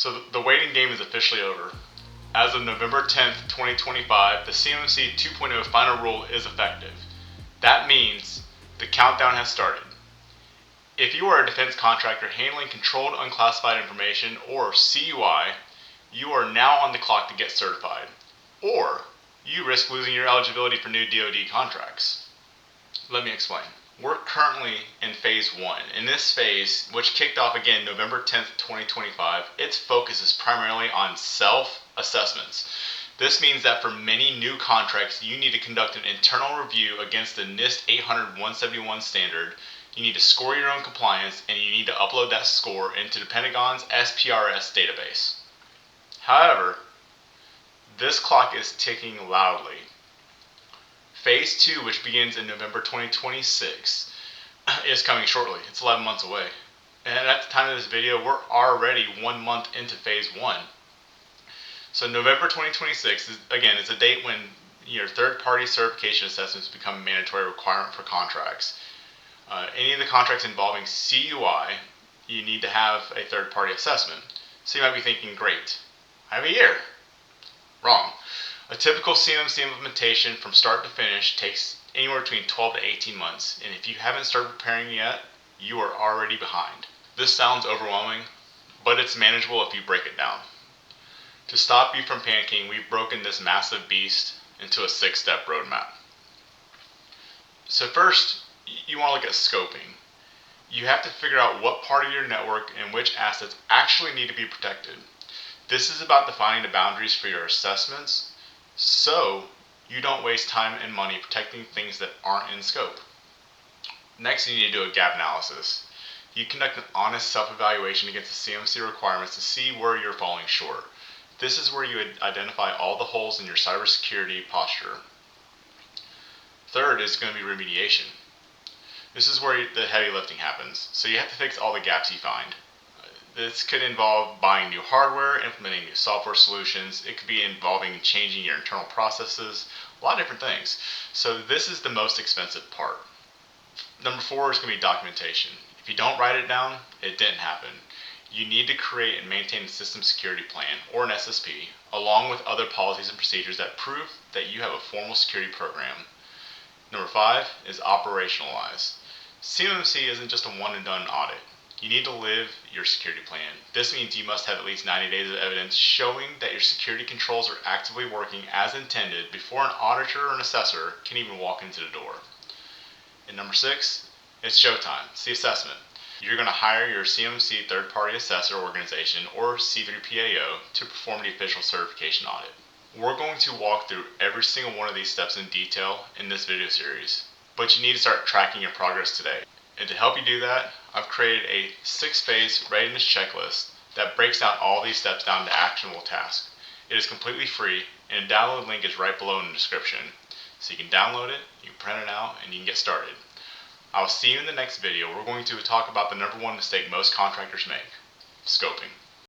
So the waiting game is officially over. As of November 10th, 2025, the CMMC 2.0 final rule is effective. That means the countdown has started. If you are a defense contractor handling controlled unclassified information, or CUI, you are now on the clock to get certified, or you risk losing your eligibility for new DoD contracts. Let me explain. We're currently in phase 1. In this phase, which kicked off again November 10th, 2025, its focus is primarily on self-assessments. This means that for many new contracts, you need to conduct an internal review against the NIST 800-171 standard. You need to score your own compliance, and you need to upload that score into the Pentagon's SPRS database. However, this clock is ticking loudly. Phase 2, which begins in November 2026, is coming shortly. It's 11 months away. And at the time of this video, we're already 1 month into Phase 1. So November 2026 is a date when your third-party certification assessments become a mandatory requirement for contracts. Any of the contracts involving CUI, you need to have a third-party assessment. So you might be thinking, great, I have a year. Wrong. A typical CMMC implementation from start to finish takes anywhere between 12 to 18 months, and if you haven't started preparing yet, you are already behind. This sounds overwhelming, but it's manageable if you break it down. To stop you from panicking, we've broken this massive beast into a 6-step roadmap. So first, you want to look at scoping. You have to figure out what part of your network and which assets actually need to be protected. This is about defining the boundaries for your assessments, so you don't waste time and money protecting things that aren't in scope. Next, you need to do a gap analysis. You conduct an honest self-evaluation against the CMMC requirements to see where you're falling short. This is where you identify all the holes in your cybersecurity posture. Third is going to be remediation. This is where the heavy lifting happens, so you have to fix all the gaps you find. This could involve buying new hardware, implementing new software solutions. It could be involving changing your internal processes, a lot of different things. So this is the most expensive part. Number 4 is going to be documentation. If you don't write it down, it didn't happen. You need to create and maintain a system security plan, or an SSP, along with other policies and procedures that prove that you have a formal security program. Number 5 is operationalize. CMMC isn't just a one and done audit. You need to live your security plan. This means you must have at least 90 days of evidence showing that your security controls are actively working as intended before an auditor or an assessor can even walk into the door. And number 6, it's showtime. It's the assessment. You're going to hire your CMMC third-party assessor organization, or C3PAO, to perform the official certification audit. We're going to walk through every single one of these steps in detail in this video series, but you need to start tracking your progress today. And to help you do that, I've created a 6-phase readiness checklist that breaks down all these steps down to actionable tasks. It is completely free, and the download link is right below in the description. So you can download it, you can print it out, and you can get started. I'll see you in the next video. We're going to talk about the number 1 mistake most contractors make: scoping.